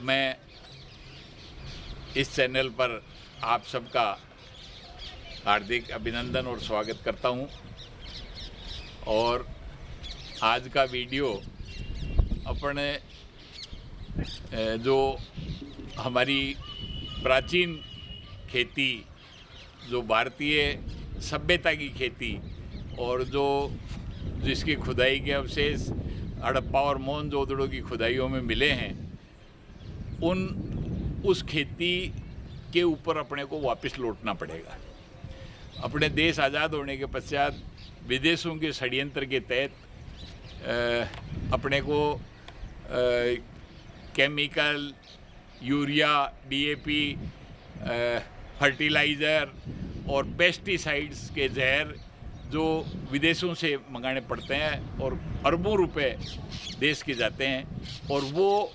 मैं इस चैनल पर आप सबका हार्दिक अभिनंदन और स्वागत करता हूं। और आज का वीडियो अपने जो हमारी प्राचीन खेती, जो भारतीय सभ्यता की खेती और जिसकी खुदाई के अवशेष हड़प्पा और मोहनजोदड़ो की खुदाइयों में मिले हैं, उस खेती के ऊपर अपने को वापस लौटना पड़ेगा। अपने देश आज़ाद होने के पश्चात विदेशों के षड्यंत्र के तहत अपने को केमिकल, यूरिया, डीएपी, फर्टिलाइज़र और पेस्टिसाइड्स के जहर जो विदेशों से मंगाने पड़ते हैं और अरबों रुपए देश के जाते हैं, और वो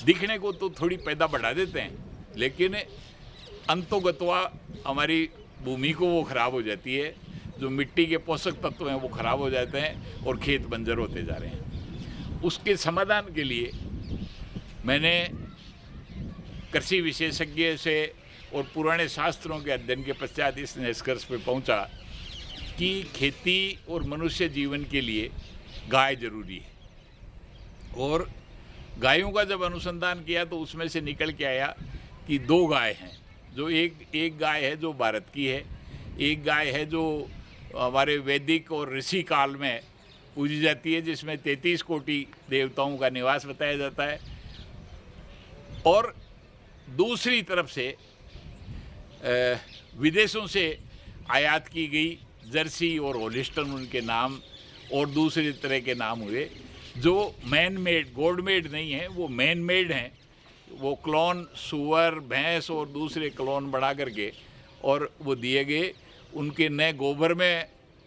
दिखने को तो थोड़ी पैदा बढ़ा देते हैं, लेकिन अंतोगत्वा हमारी भूमि को वो ख़राब हो जाती है। जो मिट्टी के पोषक तत्व हैं वो ख़राब हो जाते हैं और खेत बंजर होते जा रहे हैं। उसके समाधान के लिए मैंने कृषि विशेषज्ञ से और पुराने शास्त्रों के अध्ययन के पश्चात इस निष्कर्ष पे पहुंचा कि खेती और मनुष्य जीवन के लिए गाय जरूरी है। और गायों का जब अनुसंधान किया तो उसमें से निकल के आया कि दो गाय हैं। जो एक गाय है जो भारत की है, एक गाय है जो हमारे वैदिक और ऋषि काल में पूजी जाती है, जिसमें 33 कोटि देवताओं का निवास बताया जाता है। और दूसरी तरफ से विदेशों से आयात की गई जर्सी और होलिस्टन उनके नाम और दूसरे तरह के नाम हुए, जो मैन मेड, गॉड मेड नहीं है, वो मैन मेड हैं। वो क्लोन सूअर, भैंस और दूसरे क्लोन बढ़ा करके और वो दिए गए। उनके न गोबर में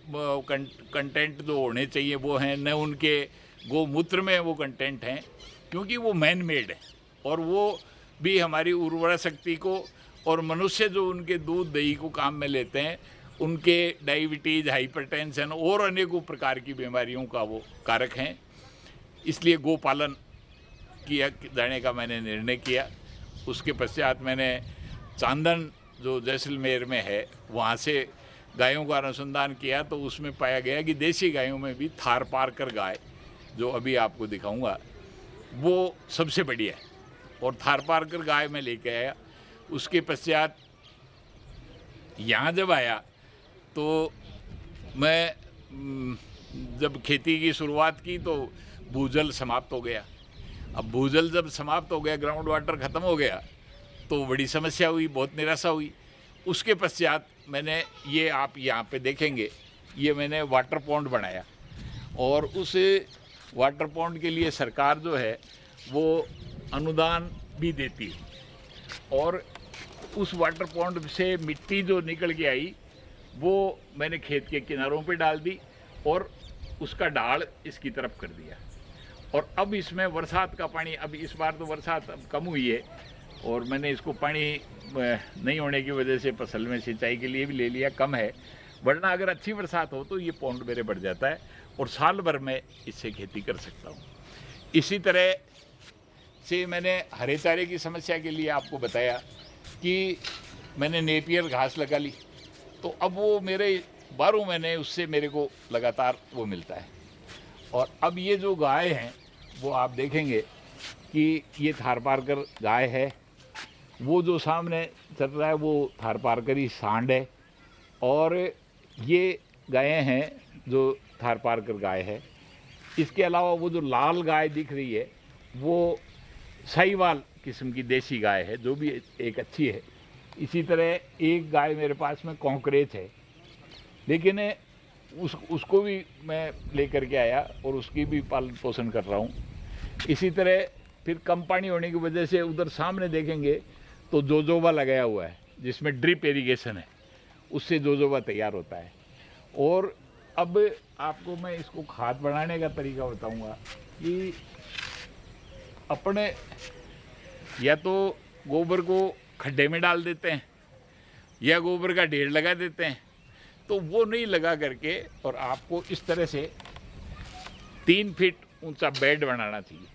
कंटेंट जो होने चाहिए वो हैं, न उनके गोमूत्र में वो कंटेंट हैं, क्योंकि वो मैन मेड है। और वो भी हमारी उर्वरा शक्ति को और मनुष्य जो उनके दूध दही को काम में लेते हैं, उनके डायबिटीज़, हाइपरटेंशन और अनेकों प्रकार की बीमारियों का वो कारक हैं। इसलिए गोपालन किया जाने का मैंने निर्णय किया। उसके पश्चात मैंने चांदन जो जैसलमेर में है वहाँ से गायों का अनुसंधान किया, तो उसमें पाया गया कि देसी गायों में भी थारपारकर गाय, जो अभी आपको दिखाऊंगा, वो सबसे बढ़िया है। और थारपारकर गाय में लेके आया। उसके पश्चात यहाँ जब आया तो मैं जब खेती की शुरुआत की तो भूजल समाप्त हो गया। अब भूजल जब समाप्त हो गया, ग्राउंड वाटर ख़त्म हो गया, तो बड़ी समस्या हुई, बहुत निराशा हुई। उसके पश्चात मैंने ये, आप यहाँ पे देखेंगे, ये मैंने वाटर पॉन्ड बनाया। और उस वाटर पॉन्ड के लिए सरकार जो है वो अनुदान भी देती है। और उस वाटर पॉन्ड से मिट्टी जो निकल के आई वो मैंने खेत के किनारों पे डाल दी और उसका ढाल इसकी तरफ कर दिया। और अब इसमें बरसात का पानी, अब इस बार तो बरसात अब कम हुई है और मैंने इसको पानी नहीं होने की वजह से फसल में सिंचाई के लिए भी ले लिया, कम है। वरना अगर अच्छी बरसात हो तो ये पॉन्ड मेरे बढ़ जाता है और साल भर में इससे खेती कर सकता हूँ। इसी तरह से मैंने हरे चारे की समस्या के लिए आपको बताया कि मैंने नेपियर घास लगा ली, तो अब वो मेरे 12 महीने उससे मेरे को लगातार वो मिलता है। और अब ये जो गाय हैं वो आप देखेंगे कि ये थारपारकर गाय है। वो जो सामने चल रहा है वो थारपारकरी सांड है। और ये गायें हैं जो थारपारकर गाय है। इसके अलावा वो जो लाल गाय दिख रही है वो साहिवाल किस्म की देसी गाय है, जो भी एक अच्छी है। इसी तरह एक गाय मेरे पास में कॉन्क्रेच है, लेकिन उसको भी मैं लेकर के आया और उसकी भी पालन पोषण कर रहा हूँ। इसी तरह फिर कम पानी होने की वजह से उधर सामने देखेंगे तो जोजोबा लगाया हुआ है, जिसमें ड्रिप इरिगेशन है, उससे जोजोबा तैयार होता है। और अब आपको मैं इसको खाद बनाने का तरीका बताऊंगा कि अपने या तो गोबर को खड्डे में डाल देते हैं या गोबर का ढेर लगा देते हैं, तो वो नहीं लगा करके और आपको इस तरह से 3 फीट ऊंचा बेड बनाना चाहिए।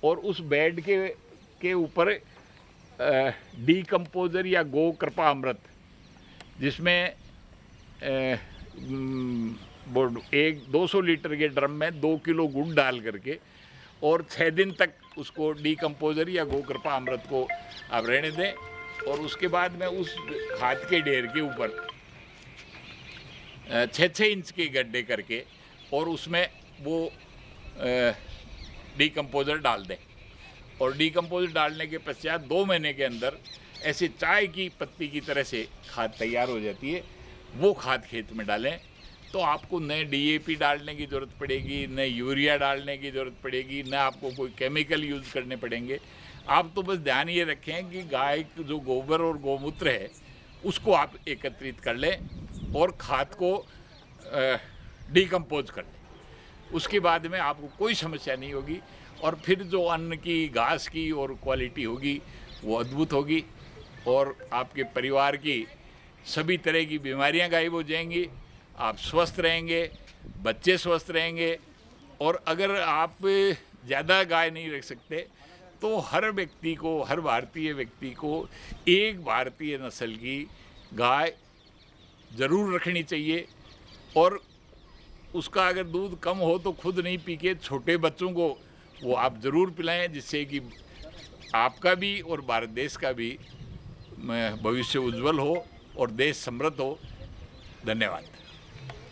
और उस बेड के के ऊपर डीकम्पोजर या गो कृपा अमृत, जिसमें वो 200 लीटर के ड्रम में 2 किलो गुड़ डाल करके और 6 दिन तक उसको डीकम्पोजर या गो कृपा अमृत को आप रहने दें, और उसके बाद में उस खाद के ढेर के ऊपर 6-6 इंच के गड्ढे करके और उसमें वो डीकम्पोजर डाल दें। और डीकम्पोजर डालने के पश्चात 2 महीने के अंदर ऐसे चाय की पत्ती की तरह से खाद तैयार हो जाती है। वो खाद खेत में डालें तो आपको न डीएपी डालने की ज़रूरत पड़ेगी, न यूरिया डालने की ज़रूरत पड़ेगी, न आपको कोई केमिकल यूज़ करने पड़ेंगे। आप तो बस ध्यान ये रखें कि गाय जो गोबर और गौमूत्र है उसको आप एकत्रित कर लें और खाद को डीकम्पोज कर लें। उसके बाद में आपको कोई समस्या नहीं होगी और फिर जो अन्न की, घास की और क्वालिटी होगी वो अद्भुत होगी और आपके परिवार की सभी तरह की बीमारियां गायब हो जाएंगी। आप स्वस्थ रहेंगे, बच्चे स्वस्थ रहेंगे। और अगर आप ज़्यादा गाय नहीं रख सकते तो हर व्यक्ति को, हर भारतीय व्यक्ति को एक भारतीय नस्ल की गाय ज़रूर रखनी चाहिए। और उसका अगर दूध कम हो तो खुद नहीं पी के छोटे बच्चों को वो आप ज़रूर पिलाएं, जिससे कि आपका भी और भारत देश का भी भविष्य उज्जवल हो और देश समृद्ध हो। धन्यवाद।